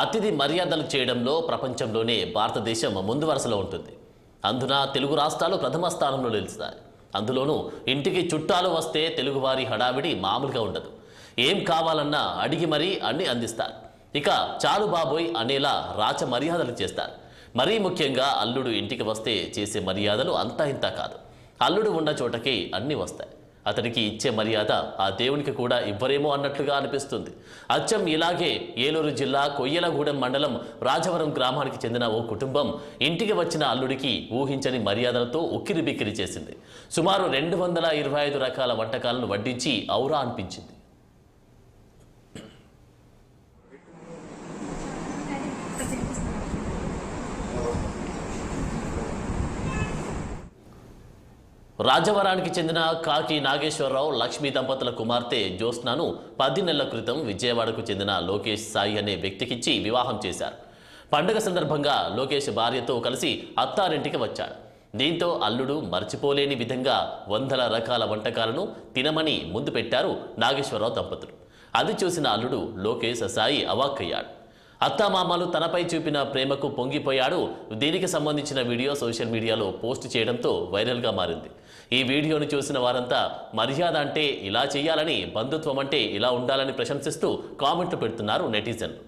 అతిథి మర్యాదలు చేయడంలో ప్రపంచంలోనే భారతదేశం ముందు వరుసలో ఉంటుంది. అందున తెలుగు రాష్ట్రాలు ప్రథమ స్థానంలో నిలుస్తాయి. అందులోనూ ఇంటికి చుట్టాలు వస్తే తెలుగువారి హడావిడి మామూలుగా ఉండదు. ఏం కావాలన్నా అడిగి మరీ అన్ని అందిస్తారు. ఇక చాలు బాబోయ్ అనేలా రాచ మర్యాదలు చేస్తారు. మరీ ముఖ్యంగా అల్లుడు ఇంటికి వస్తే చేసే మర్యాదలు అంతా ఇంతా కాదు. అల్లుడు ఉన్న చోటకి అన్నీ వస్తాయి. అతనికి ఇచ్చే మర్యాద ఆ దేవునికి కూడా ఇవ్వరేమో అన్నట్లుగా అనిపిస్తుంది. అచ్చం ఇలాగే ఏలూరు జిల్లా కొయ్యలగూడెం మండలం రాజవరం గ్రామానికి చెందిన ఓ కుటుంబం ఇంటికి వచ్చిన అల్లుడికి ఊహించని మర్యాదలతో ఉక్కిరిబిక్కిరి చేసింది. సుమారు 225 రకాల వంటకాలను వడ్డించి ఔరా అనిపించింది. రాజవరానికి చెందిన కాకి నాగేశ్వరరావు లక్ష్మీ దంపతుల కుమార్తె జ్యోత్స్నను 10 నెలల క్రితం విజయవాడకు చెందిన లోకేష్ సాయి అనే వ్యక్తికిచ్చి వివాహం చేశారు. పండుగ సందర్భంగా లోకేష్ భార్యతో కలిసి అత్తారింటికి వచ్చాడు. దీంతో అల్లుడు మర్చిపోలేని విధంగా 100 రకాల వంటకాలను తినమని ముందు పెట్టారు నాగేశ్వరరావు దంపతులు. అది చూసిన అల్లుడు లోకేష్ సాయి అవాక్కయ్యాడు. అత్తామామలు తనపై చూపిన ప్రేమకు పొంగిపోయాడు. దీనికి సంబంధించిన వీడియో సోషల్ మీడియాలో పోస్ట్ చేయడంతో వైరల్గా మారింది. ఈ వీడియోను చూసిన వారంతా మర్యాద అంటే ఇలా చేయాలని, బంధుత్వం అంటే ఇలా ఉండాలని ప్రశంసిస్తూ కామెంట్లు పెడుతున్నారు నెటిజన్లు.